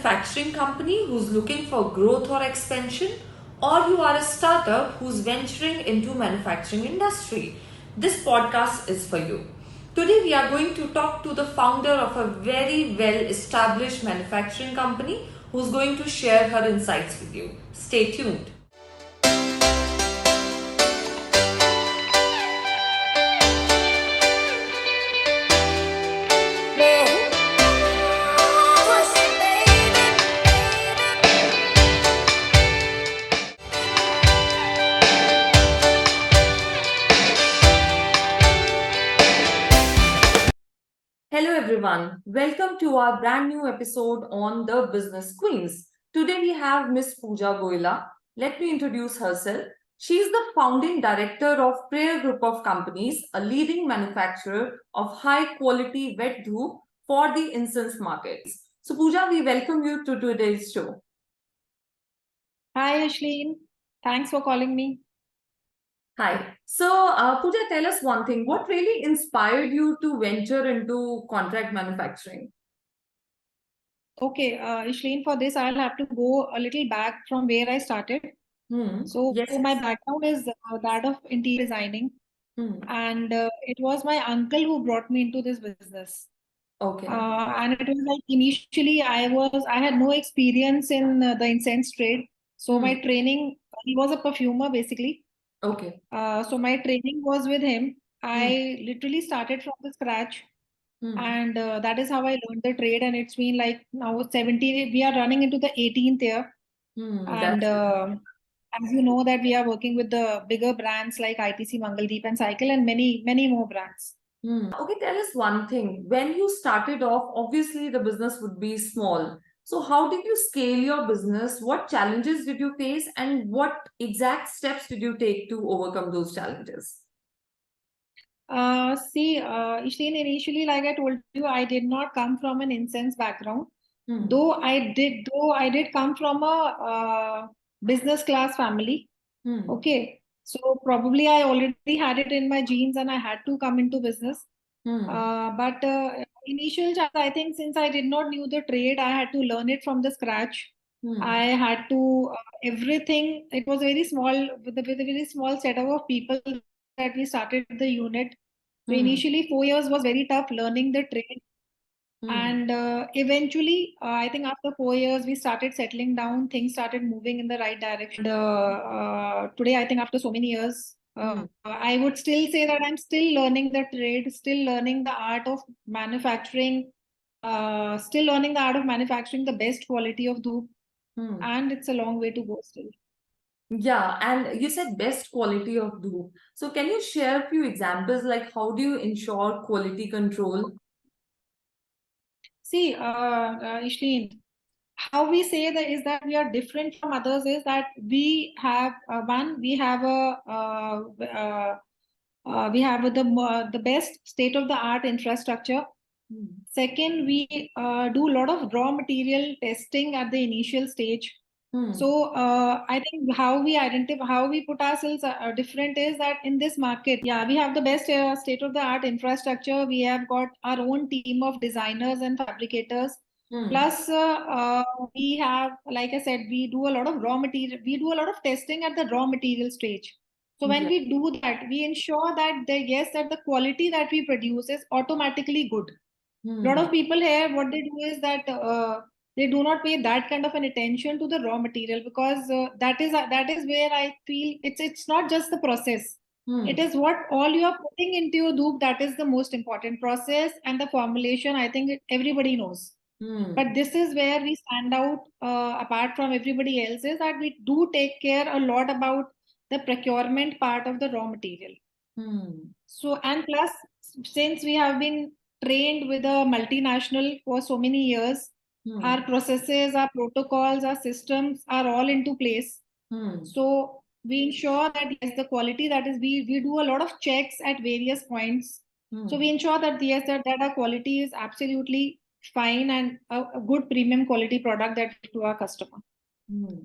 manufacturing company who's looking for growth or expansion, or you are a startup who's venturing into manufacturing industry, this podcast is for you. Today we are going to talk to the founder of a very well established manufacturing company who's going to share her insights with you. Stay tuned. Hello everyone, welcome to our brand new episode on the Business Queens. Today we have Miss Puuja Goela. Let me introduce herself. She is the founding director of Prayer Group of Companies, a leading manufacturer of high quality wet dhoop for the incense markets. So Puja, we welcome you to today's show. Hi, Ishleen. Thanks for calling me. Hi. So, Pooja, tell us one thing. What really inspired you to venture into contract manufacturing? Okay, Ishleen, for this, I'll have to go a little back from where I started. So, Yes, my yes. background is that of interior designing, Hmm. and it was my uncle who brought me into this business. Okay. And it was like initially I had no experience in the incense trade. So Hmm. my training, he was a perfumer basically. Okay. So my training was with him. Hmm. I literally started from the scratch. Hmm. And that is how I learned the trade. And it's been like now 17, we are running into the 18th year. And That's as you know that we are working with the bigger brands like ITC, Mangaldeep and Cycle and many, many more brands. Okay, tell us one thing. When you started off, obviously the business would be small. So, how did you scale your business? What challenges did you face, and what exact steps did you take to overcome those challenges? Ishleen, initially, like I told you, I did not come from an incense background. Hmm. Though I did come from a business class family. Hmm. Okay. So probably I already had it in my genes and I had to come into business. Hmm. But initial chance, I think since I did not knew the trade, I had to learn it from the scratch. Hmm. I had to everything. It was very small with a very small setup of people that we started the unit. So Hmm. initially, 4 years was very tough learning the trade. Hmm. And eventually, I think after 4 years, we started settling down. Things started moving in the right direction. And today, I think after so many years, Hmm. I would still say that I'm still learning the trade, still learning the art of manufacturing, still learning the art of manufacturing the best quality of dhoop. Hmm. And it's a long way to go still. Yeah, and you said best quality of dhoop. So can you share a few examples like how do you ensure quality control? See, Ishleen, how we say that is that we are different from others is that we have we have the best state of the art infrastructure. Hmm. Second, we do a lot of raw material testing at the initial stage. Hmm. So I think how we identify, how we put ourselves different is that in this market, yeah, we have the best state of the art infrastructure. We have got our own team of designers and fabricators. Hmm. Plus, we have, like I said, we do a lot of raw material. We do a lot of testing at the raw material stage. So when Yeah. we do that, we ensure that that the quality that we produce is automatically good. A lot Hmm. of people here, what they do is that they do not pay that kind of an attention to the raw material because that is where I feel it's not just the process. It Hmm. is what all you are putting into your dhoop that is the most important process and the formulation. I think everybody knows. Hmm. But this is where we stand out apart from everybody else is that we do take care a lot about the procurement part of the raw material. Hmm. So, and plus, since we have been trained with a multinational for so many years, Hmm. our processes, our protocols, our systems are all into place. Hmm. So we ensure that yes, the quality that is we do a lot of checks at various points. So Hmm. we ensure that yes, that our quality is absolutely fine and a good premium quality product that to our customer. Hmm.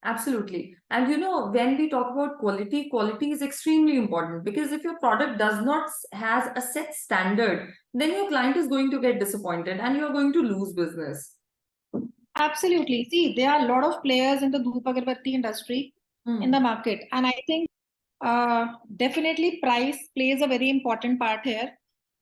Absolutely. And you know, when we talk about quality, quality is extremely important because if your product does not has a set standard, then your client is going to get disappointed and you're going to lose business. Absolutely. See, there are a lot of players in the Dhoop Agarbatti industry in the market. And I think definitely price plays a very important part here.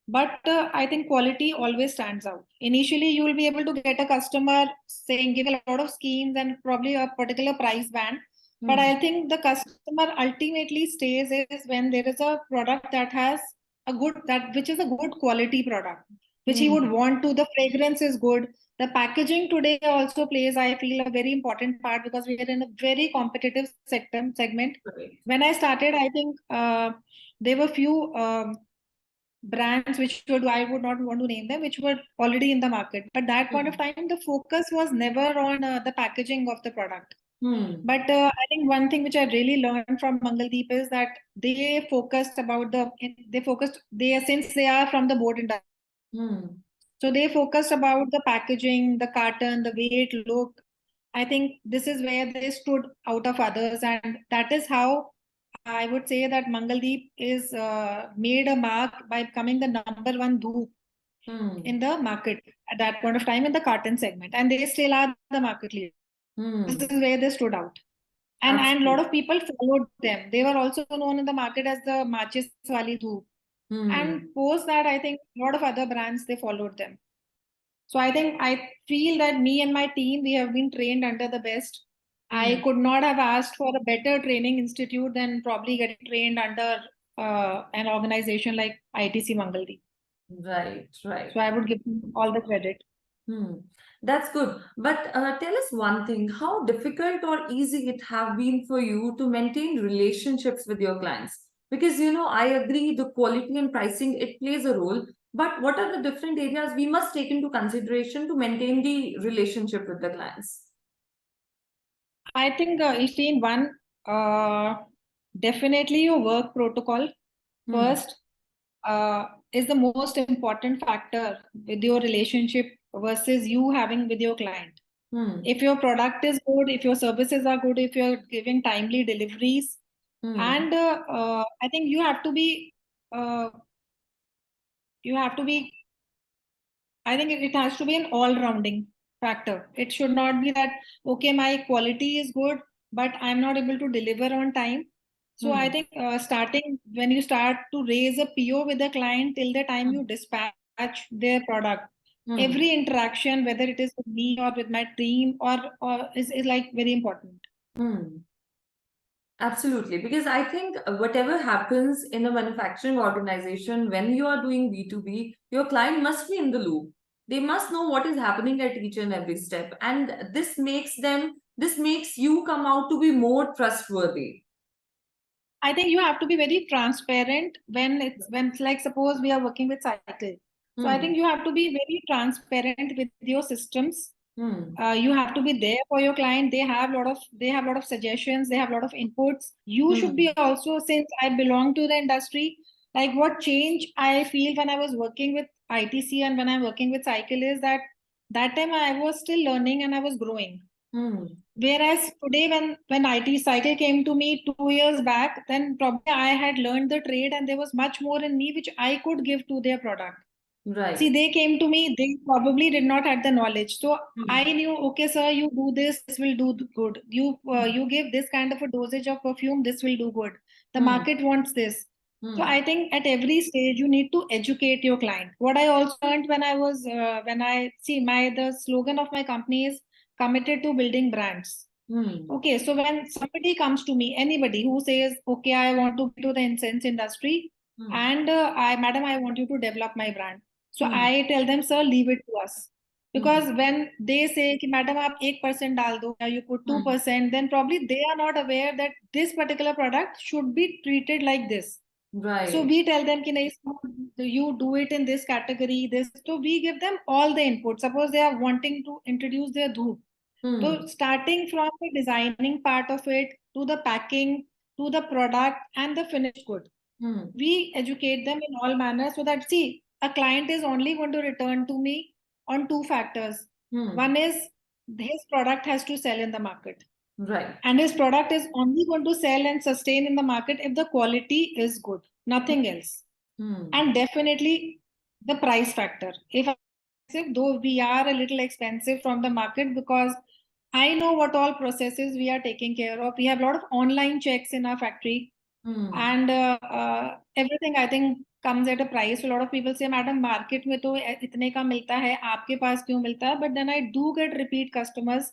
But I think quality always stands out. Initially, you will be able to get a customer saying, give a lot of schemes and probably a particular price band. But I think the customer ultimately stays is when there is a product that has a good, that which is a good quality product, which he would want to. The fragrance is good. The packaging today also plays, I feel, a very important part because we are in a very competitive segment. Correct. When I started, I think there were few brands which I would not want to name them, which were already in the market. But that point of time, the focus was never on the packaging of the product. But I think one thing which I really learned from Mangaldeep is that they focused about since they are from the board industry. So they focused about the packaging, the carton, the weight, look. I think this is where they stood out of others, and that is how I would say that Mangaldeep is made a mark by becoming the number one dhoop in the market at that point of time in the carton segment, and they still are the market leader. This is where they stood out, and a lot of people followed them. They were also known in the market as the Machis Wali Dhoop. And post that, I think a lot of other brands they followed them. So I feel that me and my team, we have been trained under the best. I could not have asked for a better training institute than probably getting trained under an organization like ITC Mangaldeep. Right, right. So I would give them all the credit. That's good. But tell us one thing, how difficult or easy it have been for you to maintain relationships with your clients? Because, I agree the quality and pricing, it plays a role. But what are the different areas we must take into consideration to maintain the relationship with the clients? I think, Ishleen, one, definitely your work protocol first is the most important factor with your relationship versus you having with your client. If your product is good, if your services are good, if you're giving timely deliveries, and I think you have to be, I think it has to be an all-rounding factor. It should not be that, okay, my quality is good, but I'm not able to deliver on time. So I think starting when you start to raise a PO with the client till the time you dispatch their product, every interaction, whether it is with me or with my team or is like very important. Absolutely, because I think whatever happens in a manufacturing organization, when you are doing B2B, your client must be in the loop. They must know what is happening at each and every step. And this makes you come out to be more trustworthy. I think you have to be very transparent when it's like, suppose we are working with cycle. So I think you have to be very transparent with your systems. You have to be there for your client. They have a lot of suggestions. They have a lot of inputs. You should be also, since I belong to the industry, like what change I feel when I was working with ITC and when I'm working with cycle is that time I was still learning and I was growing. Whereas today, when IT cycle came to me 2 years back, then probably I had learned the trade and there was much more in me which I could give to their product. Right. See, they came to me, they probably did not have the knowledge. So I knew, okay, sir, you do this will do good. You give this kind of a dosage of perfume, this will do good. The market wants this. So I think at every stage you need to educate your client. What I also learned the slogan of my company is committed to building brands. Okay, so when somebody comes to me, anybody who says, okay, I want to be to the incense industry, and madam, I want you to develop my brand. So I tell them, sir, leave it to us. Because when they say, कि, madam, आप 1% डाल दो, or you put 2%, then probably they are not aware that this particular product should be treated like this. Right. So we tell them, कि, नहीं, you do it in this category, this. So we give them all the input. Suppose they are wanting to introduce their dhoop. So starting from the designing part of it to the packing to the product and the finished good, we educate them in all manners so that, see, a client is only going to return to me on two factors. One is his product has to sell in the market. Right. And his product is only going to sell and sustain in the market if the quality is good, nothing else. And definitely the price factor. If though we are a little expensive from the market, because I know what all processes we are taking care of. We have a lot of online checks in our factory, and everything I think comes at a price. So a lot of people say, "Madam, market में तो इतने का मिलता है, आपके पास क्यों मिलता है?" But then I do get repeat customers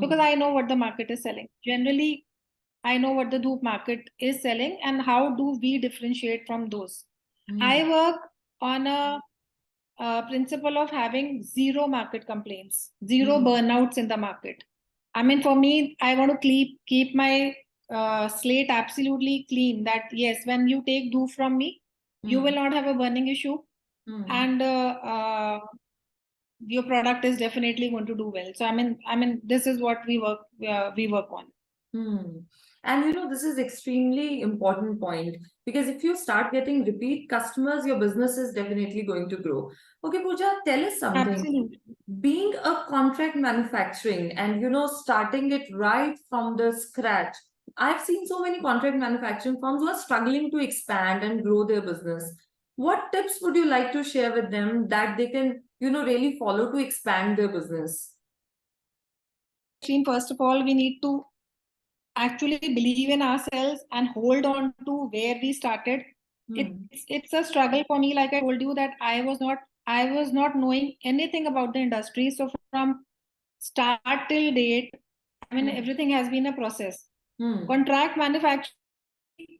because I know what the market is selling. Generally, I know what the dhoop market is selling and how do we differentiate from those. I work on a principle of having zero market complaints, zero burnouts in the market. I mean, for me, I want to keep my slate absolutely clean. That yes, when you take dhoop from me, you will not have a burning issue, and your product is definitely going to do well. So I mean, this is what we work on. And this is extremely important point, because if you start getting repeat customers, your business is definitely going to grow. Okay, Pooja, tell us something. Absolutely. Being a contract manufacturing and starting it right from the scratch, I've seen so many contract manufacturing firms who are struggling to expand and grow their business. What tips would you like to share with them that they can really follow to expand their business? First of all, we need to actually believe in ourselves and hold on to where we started. It's a struggle for me. Like I told you, that I was not knowing anything about the industry. So from start till date, I mean, everything has been a process. Contract manufacturing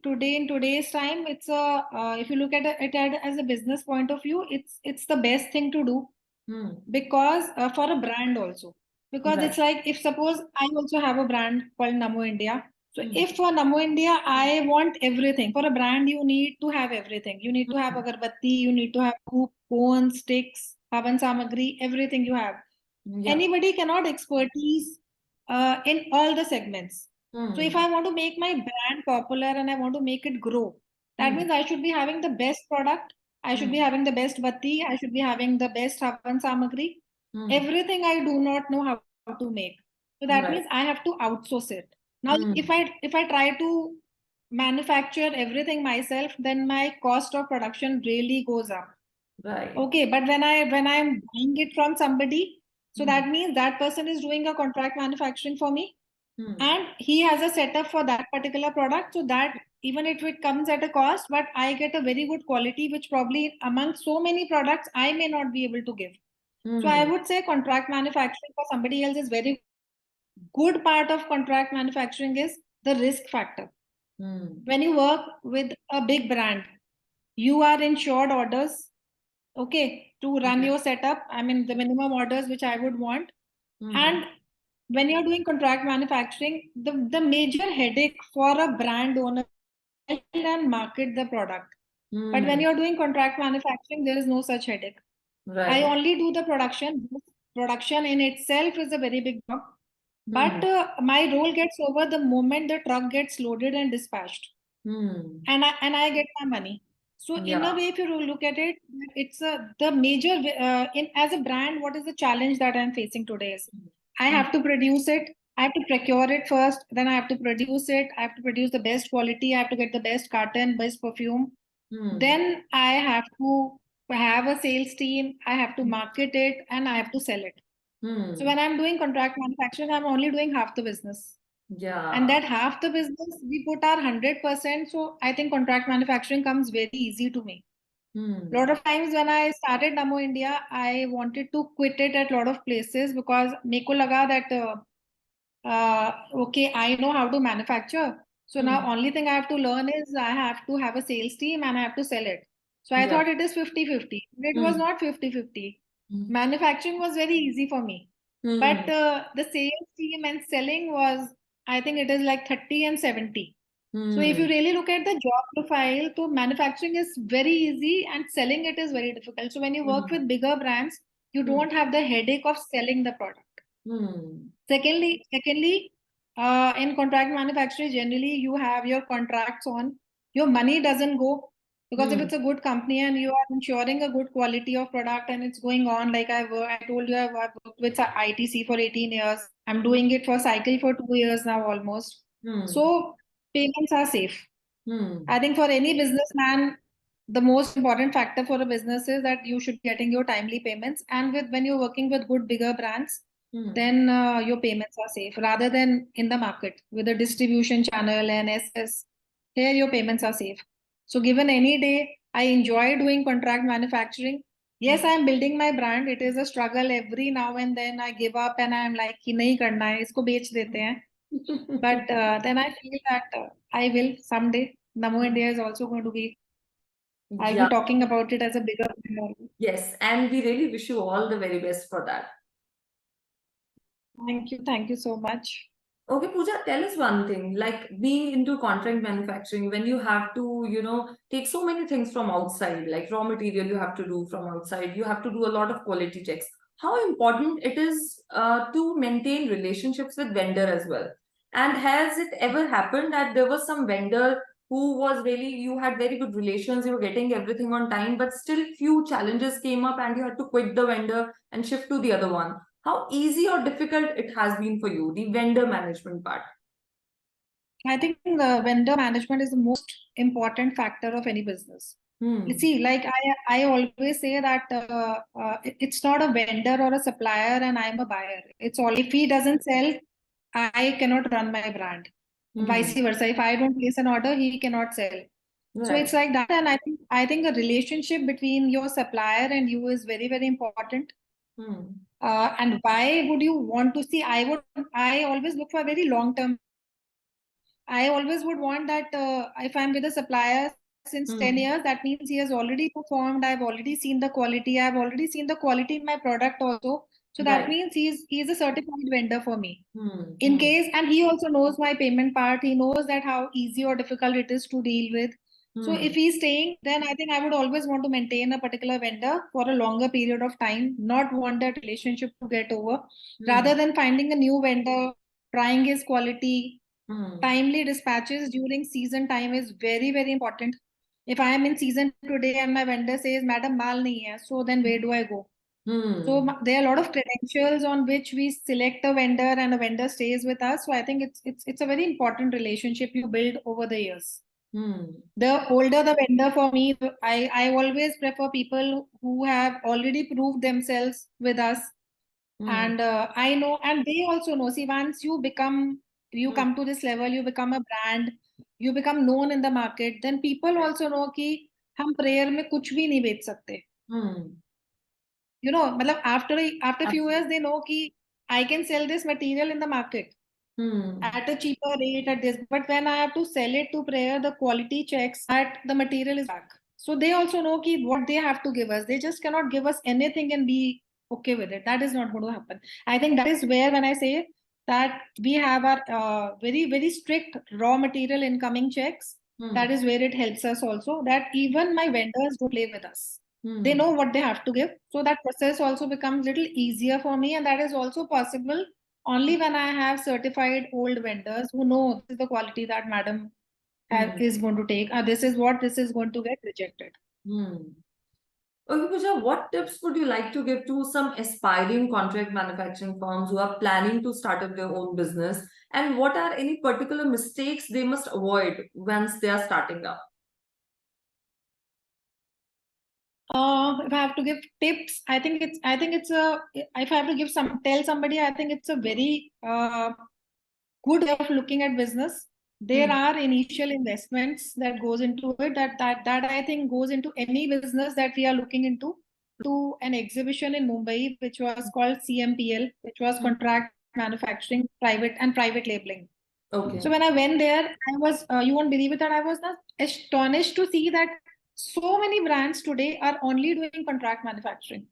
today, in today's time, it's a if you look at it as a business point of view, it's the best thing to do, because for a brand also, because it's like, if suppose I also have a brand called Namo India. So if for Namo India I want everything, for a brand you need to have everything. You need to have agarbatti, you need to have hoop, cones, sticks, havan samagri, everything you have. Anybody cannot expertise in all the segments. So if I want to make my brand popular and I want to make it grow, that means I should be having the best product. I should be having the best batti. I should be having the best havan samagri. Everything I do not know how to make. So that means I have to outsource it. Now, if I try to manufacture everything myself, then my cost of production really goes up. Right. Okay, but when I'm buying it from somebody, so that means that person is doing a contract manufacturing for me, and he has a setup for that particular product, so that even if it comes at a cost, but I get a very good quality, which probably among so many products I may not be able to give. So I would say contract manufacturing for somebody else is very good. Part of contract manufacturing is the risk factor. When you work with a big brand, you are insured orders, okay, to run your setup. I mean, the minimum orders which I would want. And when you're doing contract manufacturing, the major headache for a brand owner is to sell and market the product. But when you're doing contract manufacturing, there is no such headache. I only do the production. Production in itself is a very big job. But my role gets over the moment the truck gets loaded and dispatched. And I get my money. So in a way, if you look at it, it's the major in as a brand. What is the challenge that I'm facing today is I have to produce it. I have to procure it first. Then I have to produce it. I have to produce the best quality. I have to get the best carton, best perfume. Then I have to have a sales team. I have to market it and I have to sell it. So when I'm doing contract manufacturing, I'm only doing half the business. And that half the business, we put our 100%. So I think contract manufacturing comes very easy to me. A lot of times when I started Namo India, I wanted to quit it at a lot of places because meko laga that okay, I know how to manufacture. So now only thing I have to learn is I have to have a sales team and I have to sell it. So I thought it is 50-50. It was not 50-50. Manufacturing was very easy for me. But the sales team and selling was, I think it is like 30 and 70. So if you really look at the job profile, so manufacturing is very easy and selling it is very difficult. So when you work with bigger brands, you don't have the headache of selling the product. Secondly, in contract manufacturing, generally you have your contracts on. Your money doesn't go, because if it's a good company and you are ensuring a good quality of product and it's going on, like I told you, I've worked with ITC for 18 years. I'm doing it for Cycle for 2 years now almost. So payments are safe. I think for any businessman, the most important factor for a business is that you should be getting your timely payments. And when you're working with good bigger brands, then your payments are safe rather than in the market with a distribution channel and SS. Here your payments are safe. So given any day, I enjoy doing contract manufacturing. Yes, I'm building my brand. It is a struggle every now and then. I give up and I'm like कि नहीं करना है, इसको बेच देते हैं. But then I feel that I will someday. Namo India is also going to be. I'll Yeah, be talking about it as a bigger brand. yes, and we really wish you all the very best for that. Thank you so much. Okay, Pooja, tell us one thing. Like being into contract manufacturing, when you have to, take so many things from outside, like raw material you have to do from outside, you have to do a lot of quality checks. How important it is to maintain relationships with vendor as well? And has it ever happened that there was some vendor who was really, you had very good relations, you were getting everything on time, but still few challenges came up and you had to quit the vendor and shift to the other one? How easy or difficult it has been for you, the vendor management part? I think the vendor management is the most important factor of any business. You see, like I always say that it's not a vendor or a supplier and I'm a buyer. It's all, if he doesn't sell, I cannot run my brand. Vice versa. If I don't place an order, he cannot sell. So it's Right. like that. And I think a relationship between your supplier and you is very, very important. And why would you want to see? I always look for a very long term. I always would want that if I'm with a supplier since 10 years, that means he has already performed. I've already seen the quality. I've already seen the quality in my product also. So that Right. means he's a certified vendor for me. In Hmm. case, and he also knows my payment part. He knows that how easy or difficult it is to deal with. So if he's staying, then I think I would always want to maintain a particular vendor for a longer period of time, not want that relationship to get over, rather than finding a new vendor, trying his quality. Timely dispatches during season time is very, very important. If I am in season today and my vendor says, Madam, mal nahi hai, so then where do I go? So there are a lot of credentials on which we select a vendor and a vendor stays with us. So I think it's a very important relationship you build over the years. The older the vendor for me, I always prefer people who have already proved themselves with us. And I know, and they also know. See, once you come to this level, you become a brand, you become known in the market, then people also know कि हम prayer में कुछ भी नहीं बेच सकते. You know, मतलब after few years they know कि I can sell this material in the market at a cheaper rate at this, but when I have to sell it to prayer, the quality checks that the material is back. So they also know कि what they have to give us. They just cannot give us anything and be okay with it. That is not going to happen. I think that is where when I say that we have our very, very strict raw material incoming checks, that is where it helps us also, that even my vendors don't play with us. They know what they have to give. So that process also becomes little easier for me. And that is also possible only when I have certified old vendors who know this is the quality that madam is going to take. This is what this is going to get rejected. Okay, Pooja, what tips would you like to give to some aspiring contract manufacturing firms who are planning to start up their own business? And what are any particular mistakes they must avoid once they are starting up? If I have to give tips, I think it's a, if I have to tell somebody, I think it's a very good way of looking at business. There are initial investments that goes into it that I think goes into any business that we are looking into. To an exhibition in Mumbai, which was called CMPL, which was contract manufacturing, private labeling. Okay. So when I went there, I was, you won't believe it, that I was not astonished to see that so many brands today are only doing contract manufacturing.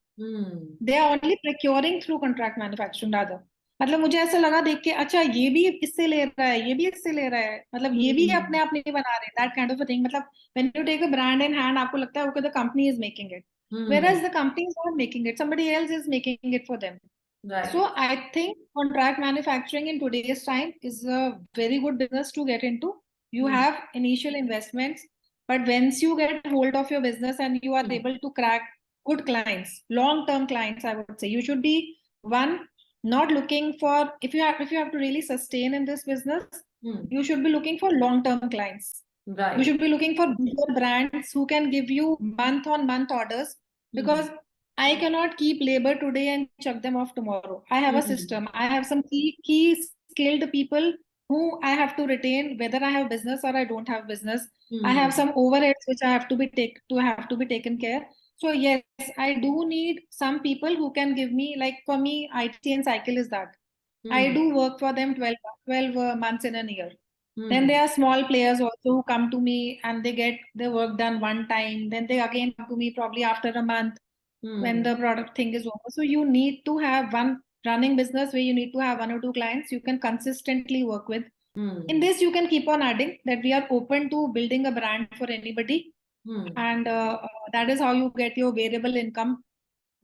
They are only procuring through contract manufacturing rather. मतलब मुझे ऐसा लगा देख के, अच्छा ये भी इससे ले रहा है, ये भी इससे ले रहा है, मतलब ये भी अपने आप नहीं बना रहे, that kind of a thing. मतलब when you take a brand in hand, आपको लगता है okay, the company is making it, whereas the company is not making it, somebody else is making it for them. Right. So I think contract manufacturing in today's time is a very good business to get into. You have initial investments, but once you get hold of your business and you are able to crack good clients, long-term clients, I would say you should be one, not looking for, if you have to really sustain in this business, you should be looking for long-term clients. Right. You should be looking for bigger brands who can give you month-on-month orders, because I cannot keep labor today and chuck them off tomorrow. I have a system. I have some key skilled people who I have to retain, whether I have business or I don't have business. I have some overheads which I have to be taken care. So yes, I do need some people who can give me, like for me, IT and cycle is that. I do work for them 12 months in a year. Then there are small players also who come to me and they get their work done one time. Then they again come to me probably after a month when the product thing is over. So you need to have one running business where you need to have one or two clients you can consistently work with. In this, you can keep on adding that we are open to building a brand for anybody. And that is how you get your variable income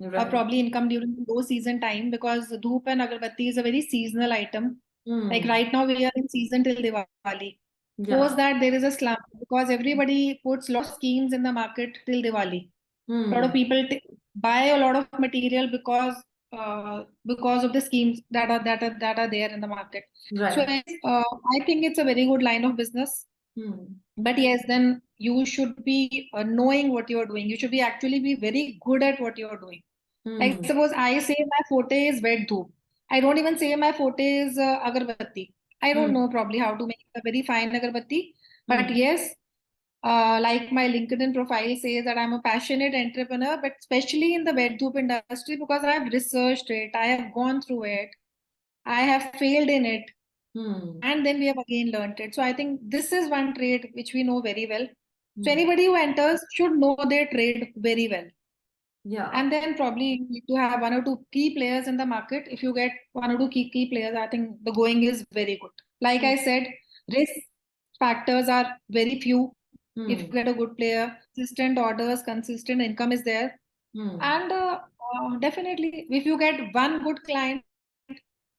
or Right. probably income during the low season time, because dhoop and agarbatti is a very seasonal item. Like right now we are in season till Diwali. Yeah. Post that there is a slump because everybody puts lot of schemes in the market till Diwali. A lot of people buy a lot of material because of the schemes that are there in the market. So Right. yes, I think it's a very good line of business. But yes, then you should be knowing what you're doing. You should be actually be very good at what you're doing. Like suppose I say my forte is wet dhoop. I don't even say my forte is agarbatti. I don't know probably how to make a very fine agarbatti. But yes, like my LinkedIn profile says that I'm a passionate entrepreneur, but especially in the wet dhoop industry, because I have researched it, I have gone through it, I have failed in it, and then we have again learned it. So I think this is one trade which we know very well. So anybody who enters should know their trade very well. Yeah. And then probably you need to have one or two key players in the market. If you get one or two key players, I think the going is very good. Like I said, risk factors are very few. If you get a good player, consistent orders, consistent income is there. And definitely, if you get one good client,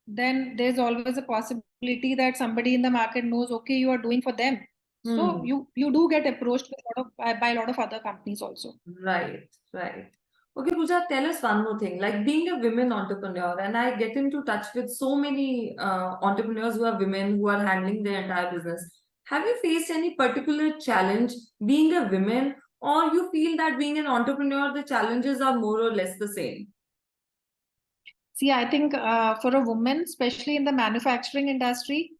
then there's always a possibility that somebody in the market knows, okay, you are doing for them. So you do get approached by a lot of other companies also. Right, right. Okay, Puja, tell us one more thing. Like being a women entrepreneur, and I get into touch with so many entrepreneurs who are women who are handling their entire business. Have you faced any particular challenge being a woman, or you feel that being an entrepreneur, the challenges are more or less the same? See, I think for a woman, especially in the manufacturing industry,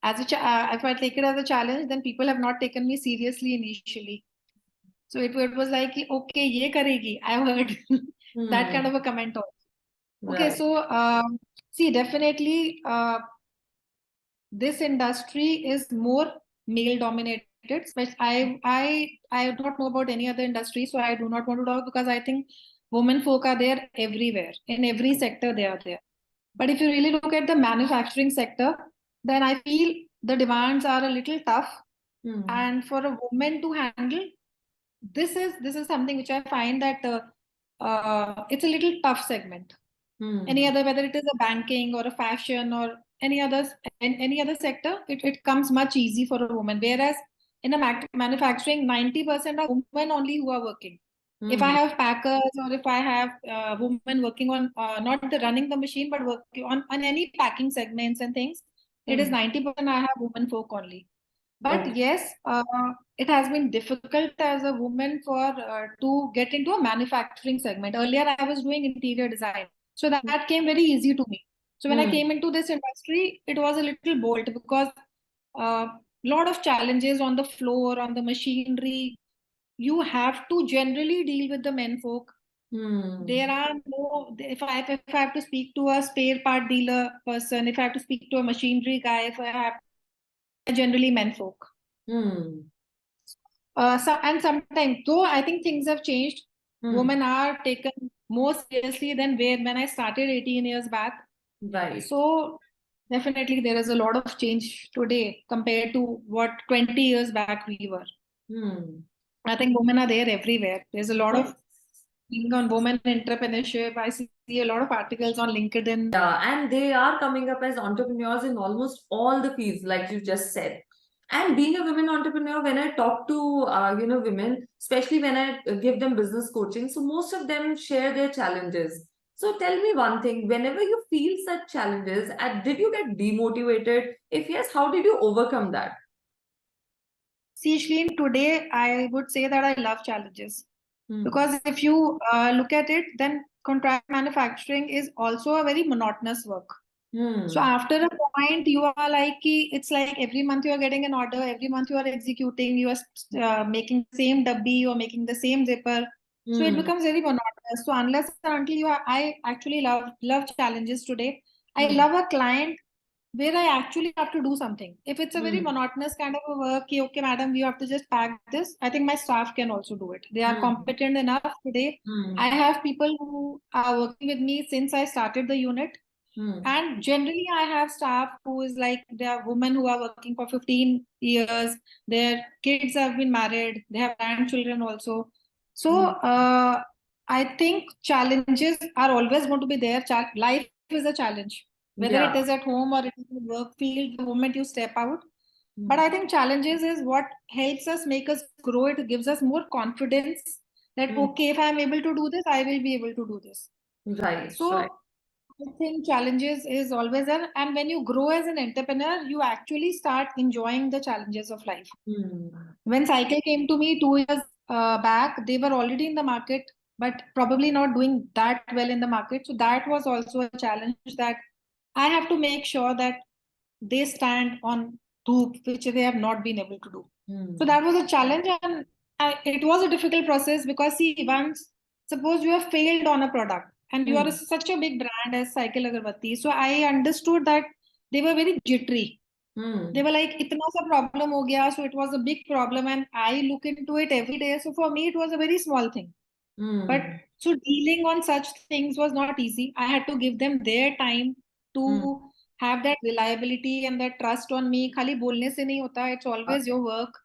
if I take it as a challenge, then people have not taken me seriously initially. So it was like, okay, ye karegi. I've heard that kind of a comment also. Okay, Right. so see, definitely this industry is more male dominated. I do not know about any other industry, so I do not want to talk, because I think women folk are there everywhere. In every sector they are there. But if you really look at the manufacturing sector, then I feel the demands are a little tough. And for a woman to handle, this is something which I find that it's a little tough segment. Any other, whether it is a banking or a fashion or any other sector, it comes much easy for a woman. Whereas in a manufacturing, 90% are women only who are working. If I have packers, or if I have women working on not the running the machine, but working on any packing segments and things, it is 90% I have women folk only. But Okay. yes, it has been difficult as a woman for to get into a manufacturing segment. Earlier, I was doing interior design, so that came very easy to me. So when I came into this industry, it was a little bold, because a lot of challenges on the floor, on the machinery. You have to generally deal with the men folk. There are no, if I have to speak to a spare part dealer person, if I have to speak to a machinery guy, if I have generally men folk. And sometimes, though I think things have changed, women are taken more seriously than when I started 18 years back. Right. So definitely there is a lot of change today compared to what 20 years back we were. I think women are there everywhere. There's a lot of thing on women entrepreneurship. I see a lot of articles on LinkedIn. Yeah, and they are coming up as entrepreneurs in almost all the fields, like you just said. And being a women entrepreneur, when I talk to women, especially when I give them business coaching, so most of them share their challenges. So tell me one thing: whenever you feel such challenges, did you get demotivated? If yes, how did you overcome that? See, Ishleen, today I would say that I love challenges. Hmm. Because if you look at it, then contract manufacturing is also a very monotonous work. So Hmm. after a point, you are like, it's like every month you are getting an order, every month you are executing, you are making the same dubbi, you are making the same zipper. So it Hmm. becomes very monotonous. So unless and until you are, I actually love challenges today. I Hmm. love a client where I actually have to do something. If it's a very Hmm. monotonous kind of a work, okay, madam, we have to just pack this. I think my staff can also do it. They are Hmm. competent enough today. Hmm. I have people who are working with me since I started the unit. Hmm. And generally, I have staff who is like, they are women who are working for 15 years. Their kids have been married. They have grandchildren also. So Hmm. I think challenges are always going to be there. Life is a challenge, whether it is Yeah. at home or it is in the work field, the moment you step out. But Hmm. I think challenges is what helps us make us grow. It gives us more confidence that, Hmm. okay, if I'm able to do this, I will be able to do this. Right. Right. So I think challenges is always there. And when you grow as an entrepreneur, you actually start enjoying the challenges of life. Hmm. When Cycle came to me 2 years back, they were already in the market, but probably not doing that well in the market. So that was also a challenge that I have to make sure that they stand on two, which they have not been able to do. So Hmm. that was a challenge, and it was a difficult process because, see, once suppose you have failed on a product and you are Hmm. such a big brand as Cycle Agarbatti, so I understood that they were very jittery. They Hmm. were like, itna sa problem ho gaya, so it was a big problem, and I look into it every day. So for me, it was a very small thing. But Hmm. so dealing on such things was not easy. I had to give them their time Hmm. to have that reliability and that trust on me. खाली बोलने से नहीं होता. It's Uh, always your work.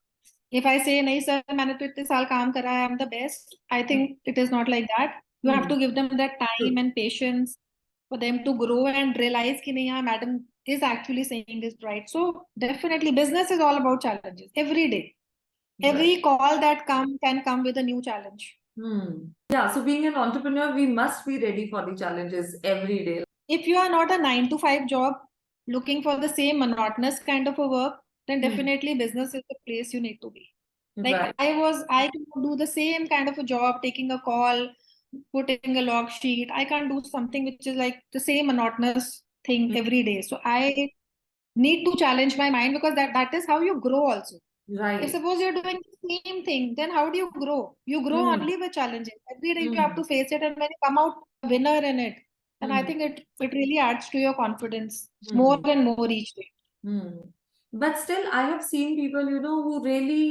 If I say नहीं sir मैंने तो इतने साल काम करा है, I'm the best, I hmm. think it is not like that. You have Hmm. to give them that time True. and patience for them to grow and realize कि नहीं, हाँ madam is actually saying this right. So definitely business is all about challenges every day. Right. Every call that can come with a new challenge. Hmm. Yeah. So being an entrepreneur, we must be ready for the challenges every day. If you are not a 9 to 5 job looking for the same monotonous kind of a work, then Hmm. definitely business is the place you need to be. Like Right. I can do the same kind of a job, taking a call, putting a log sheet. I can't do something which is like the same monotonous thing Hmm. every day. So I need to challenge my mind because that is how you grow also. If Right. suppose you're doing the same thing, then how do you grow? You grow Hmm. only with challenges. Every day you have Hmm. to face it, and when you come out a winner in it, then I Hmm. think it really adds to your confidence more Hmm. and more each day. Hmm. But still, I have seen people, who really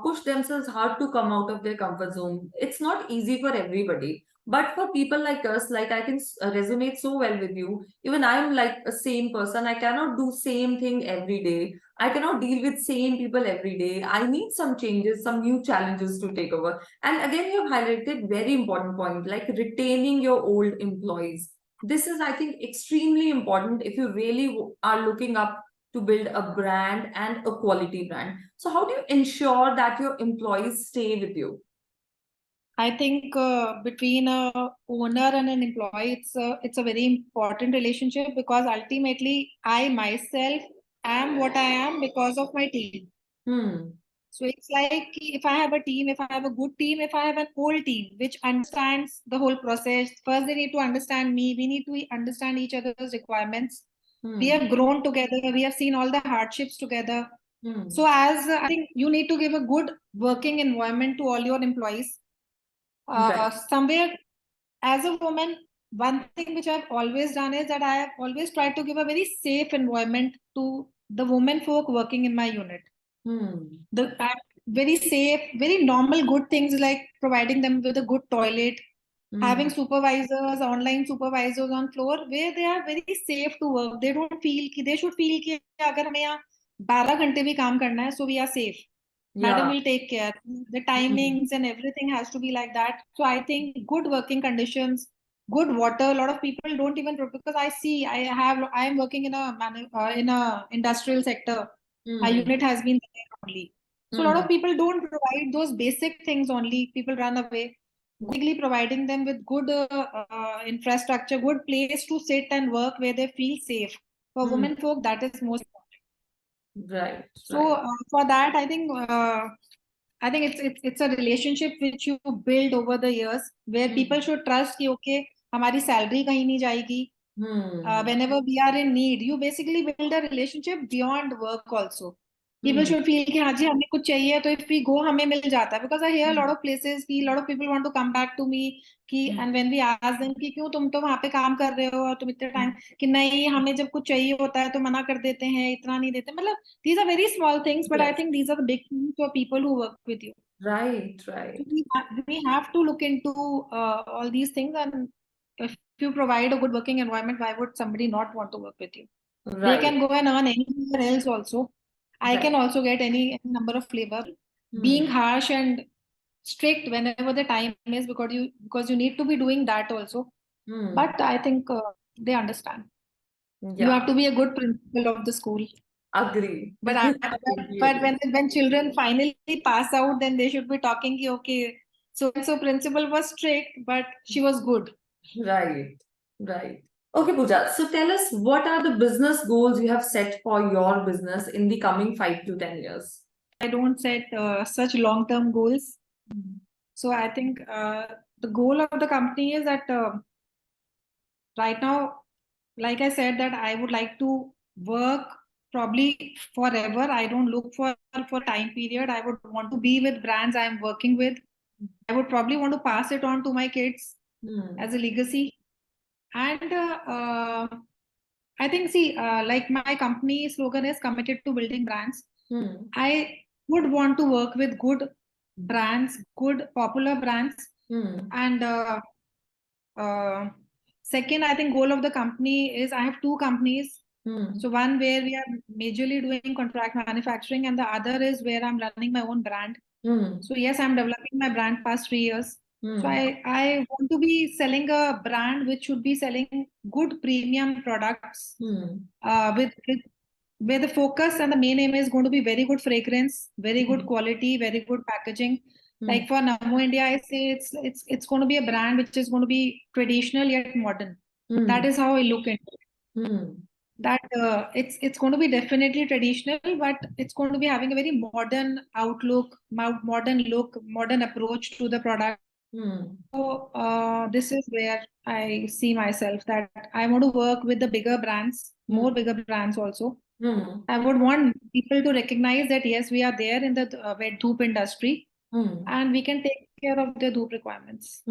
push themselves hard to come out of their comfort zone. It's not easy for everybody. But for people like us, like I can resonate so well with you. Even I'm like a same person. I cannot do same thing every day. I cannot deal with same people every day. I need some changes, some new challenges to take over. And again, you have highlighted very important point, like retaining your old employees. This is, I think, extremely important if you really are looking up to build a brand and a quality brand. So, how do you ensure that your employees stay with you? I think between a owner and an employee, it's a very important relationship because ultimately I myself am what I am because of my team. Hmm. So it's like if I have a team, if I have a good team, if I have an old team which understands the whole process, first they need to understand me. We need to understand each other's requirements. We Hmm. have grown together. We have seen all the hardships together. Hmm. So as I think you need to give a good working environment to all your employees. Right. Somewhere as a woman, one thing which I've always done is that I have always tried to give a very safe environment to the women folk working in my unit. Hmm. The very safe, very normal, good things like providing them with a good toilet, having Hmm. supervisors, online supervisors on floor where they are very safe to work. They don't feel कि they should feel कि अगर हमें यहाँ 12 घंटे भी काम करना है, so we are safe. Madam Yeah. will take care. The Hmm. timings and everything has to be like that. So I think good working conditions, good water. A lot of people don't even because I am working in in a industrial sector. My Hmm. unit has been there only. So a lot Hmm. of people don't provide those basic things only. People run away. Basically, providing them with good infrastructure, good place to sit and work where they feel safe. For Hmm. women folk, that is most important. Right. So Right. for that, I think it's a relationship which you build over the years, where people should trust कि okay, हमारी salary कहीं नहीं जाएगी. Whenever we are in need, you basically build a relationship beyond work also. People should feel कि हाँ जी हमें कुछ चाहिए तो if we go हमें मिल जाता है, because I hear a lot of places कि lot of people want to come back to me कि and when we ask them कि क्यों तुम तो वहाँ पे काम कर रहे हो और तुम इतने टाइम कि नहीं हमें जब कुछ चाहिए होता है तो मना कर देते हैं, इतना नहीं देते, मतलब these are very small things, but I Yes. think these are the big things for people who work with you. Right. So Right. we have to look into all these things, and if you provide a good working environment, why would somebody not want to work with you? They Right. can go and earn anywhere else also. I can Right. also get any number of labor. Being harsh and strict whenever the time is, because you need to be doing that also. But I think they understand. You have Yeah. to be a good principal of the school. Agree. But Completely but agree. when children finally pass out, then they should be talking ki, okay, so and so principal was strict, but she was good. Right. Right. Okay, Pooja. So tell us, what are the business goals you have set for your business in the coming 5 to 10 years? I don't set such long-term goals. So I think the goal of the company is that right now, like I said, that I would like to work probably forever. I don't look for time period. I would want to be with brands I'm working with. I would probably want to pass it on to my kids as a legacy. And I think, see, like my company slogan is committed to building brands. I would want to work with good brands, good popular brands. And second, I think goal of the company is I have two companies. So one where we are majorly doing contract manufacturing, and the other is where I'm running my own brand. So yes, I'm developing my brand past 3 years. So I want to be selling a brand which should be selling good premium products with where the focus and the main aim is going to be very good fragrance, very good quality, very good packaging. Like for Namo India, I say it's going to be a brand which is going to be traditional yet modern. That is how I look into it. That it's going to be definitely traditional, but it's going to be having a very modern outlook, modern look, modern approach to the product. So this is where I see myself, that I want to work with the bigger brands, more bigger brands also. I would want people to recognize that yes, we are there in the wet dhoop industry, and we can take care of their dhoop requirements.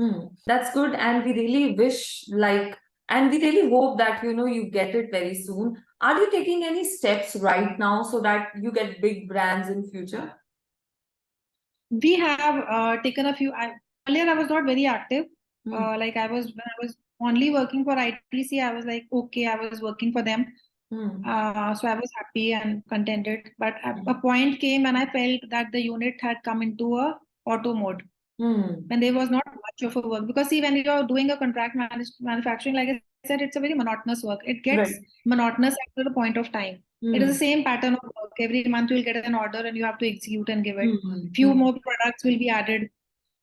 That's good, and we really wish, like, and we really hope that you get it very soon. Are you taking any steps right now so that you get big brands in future? We have taken a few. Earlier, I was not very active. Like when I was only working for ITC, I was like, okay, I was working for them. So I was happy and contented. But a point came and I felt that the unit had come into a auto mode. When there was not much of a work. Because see, when you're doing a contract manufacturing, like I said, it's a very monotonous work. It gets monotonous after a point of time. It is the same pattern of work. Every month you'll get an order and you have to execute and give it. Few more products will be added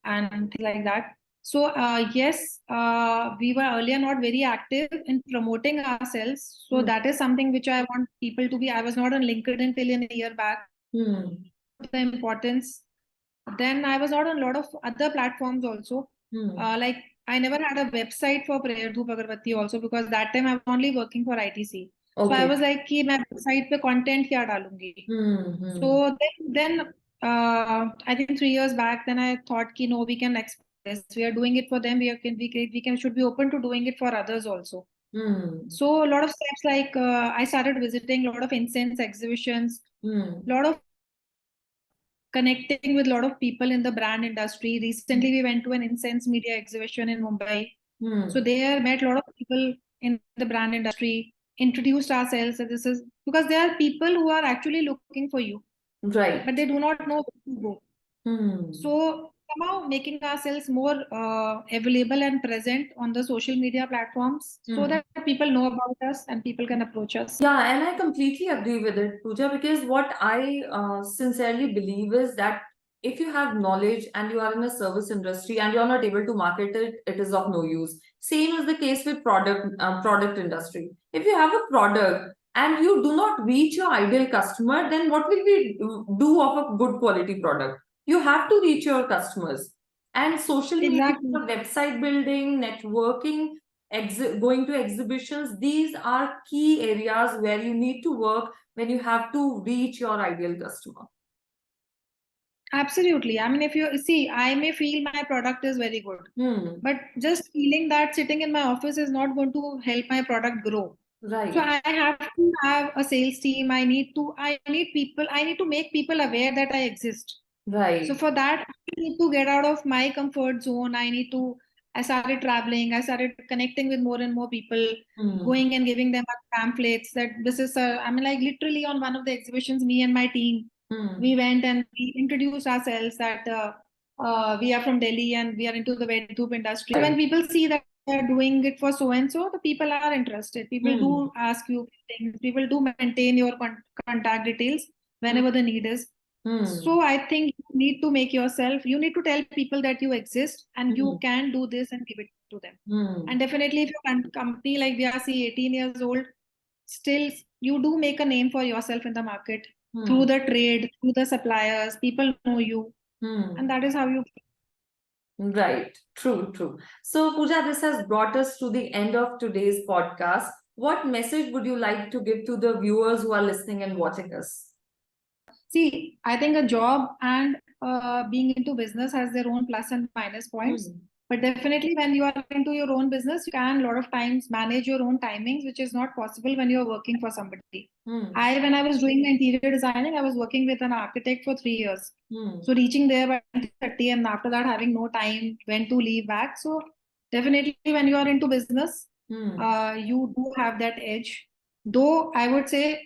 and things like that. So yes, we were earlier not very active in promoting ourselves. So that is something which I want people to be. I was not on LinkedIn till a year back. The importance. Then I was not on a lot of other platforms also. Like I never had a website for Prayer Dhoop Agarbatti also, because that time I was only working for ITC. So I was like कि मैं website पे content क्या डालूंगी. So then I think 3 years back, then I thought कि no, we can expand this. We are doing it for them. We should be open to doing it for others also. So a lot of steps, like I started visiting a lot of incense exhibitions, a lot of connecting with a lot of people in the brand industry. Recently, we went to an incense media exhibition in Mumbai. So there met a lot of people in the brand industry, introduced ourselves. And this is because there are people who are actually looking for you, Right. but they do not know where to go. So somehow making ourselves more available and present on the social media platforms so that people know about us and people can approach us. Yeah, and I completely agree with it, Pooja, because what I sincerely believe is that if you have knowledge and you are in a service industry and you are not able to market it, it is of no use. Same is the case with product industry. If you have a product and you do not reach your ideal customer, then what will we do of a good quality product? You have to reach your customers. And social media, Exactly. website building, networking, going to exhibitions, these are key areas where you need to work when you have to reach your ideal customer. Absolutely. I mean, if you see, I may feel my product is very good, but just feeling that sitting in my office is not going to help my product grow. Right. So I have to have a sales team. I need people, I need to make people aware that I exist. Right. So for that, I need to get out of my comfort zone. I started traveling. I started connecting with more and more people, going and giving them pamphlets that this is, I mean, like literally on one of the exhibitions, me and my team, we went and we introduced ourselves that we are from Delhi and we are into the wet tube industry. So when people see that they are doing it for so and so, the people are interested. People do ask you things. People do maintain your contact details whenever the need is. So I think you need to make yourself, you need to tell people that you exist and you can do this and give it to them. And definitely if your company like VRC 18 years old, still you do make a name for yourself in the market through the trade, through the suppliers, people know you. And that is how you. Right, true, true. So, Pooja, this has brought us to the end of today's podcast. What message would you like to give to the viewers who are listening and watching us? See, I think a job and being into business has their own plus and minus points. But definitely, when you are into your own business, you can a lot of times manage your own timings, which is not possible when you are working for somebody. When I was doing the interior designing, I was working with an architect for 3 years. So reaching there by 30, and after that having no time when to leave back. So definitely, when you are into business, you do have that edge. Though I would say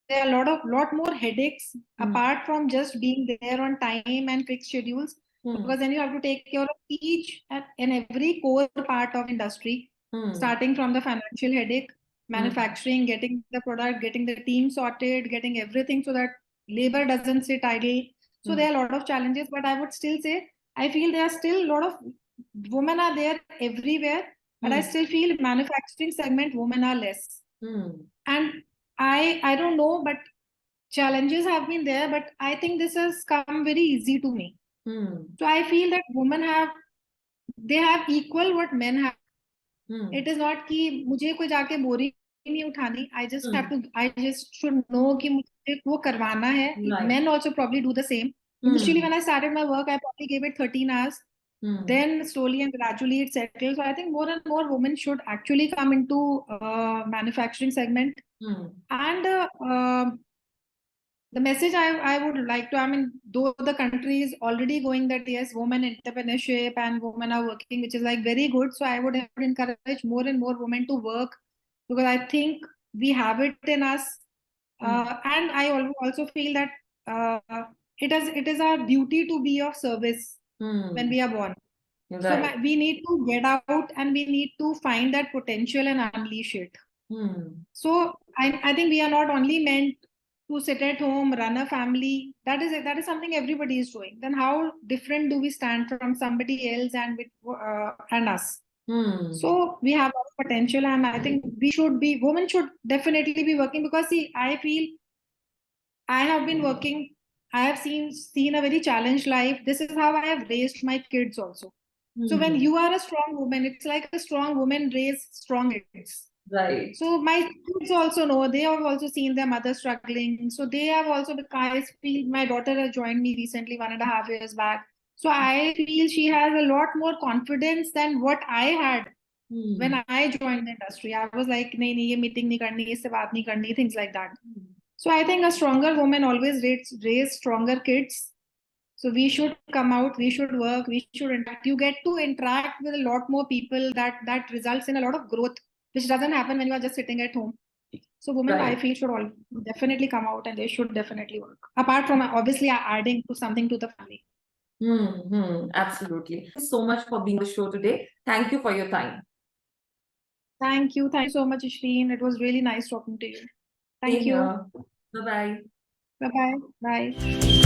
there are a lot more headaches apart from just being there on time and fixed schedules, because then you have to take care of each and every core part of industry, starting from the financial headache, manufacturing, getting the product, getting the team sorted, getting everything so that labor doesn't sit idle. So there are a lot of challenges, but I would still say I feel there are still a lot of women are there everywhere, but I still feel manufacturing segment women are less. And I don't know, but challenges have been there, but I think this has come very easy to me. So I feel that women they have equal what men have. It is not कि मुझे कोई जाके बोरी नहीं उठानी. I just should know कि मुझे वो करवाना है. Men also probably do the same. Initially, when I started my work, I probably gave it 13 hours. Then slowly and gradually it settled. So I think more and more women should actually come into manufacturing segment. And the message I would like to, I mean, though the country is already going that yes, women entrepreneurship and women are working, which is like very good. So I would encourage more and more women to work, because I think we have it in us. And I also feel that it is our duty to be of service when we are born. So we need to get out and we need to find that potential and unleash it. So I think we are not only meant to sit at home, run a family. That is something everybody is doing. Then how different do we stand from somebody else and us? So we have our potential, and I think women should definitely be working, because see, I feel I have been working. I have seen a very challenged life. This is how I have raised my kids also. So when you are a strong woman, it's like a strong woman raise strong kids. Right. So my kids also know, they have also seen their mother struggling. So they have also, I feel my daughter has joined me recently 1.5 years back. So I feel she has a lot more confidence than what I had when I joined the industry. I was like, nahi, nahi, ye meeting nahi karni, isse baat nahi karni, things like that. So I think a stronger woman always raise stronger kids. So we should come out, we should work, we should interact. You get to interact with a lot more people, that results in a lot of growth, which doesn't happen when you are just sitting at home. So women, I feel, should all definitely come out and they should definitely work. Apart from obviously adding to something to the family. Absolutely. Thank you so much for being on the show today. Thank you for your time. Thank you. Thank you so much, Ishleen. It was really nice talking to you. Thank you. Bye-bye. Bye-bye. Bye.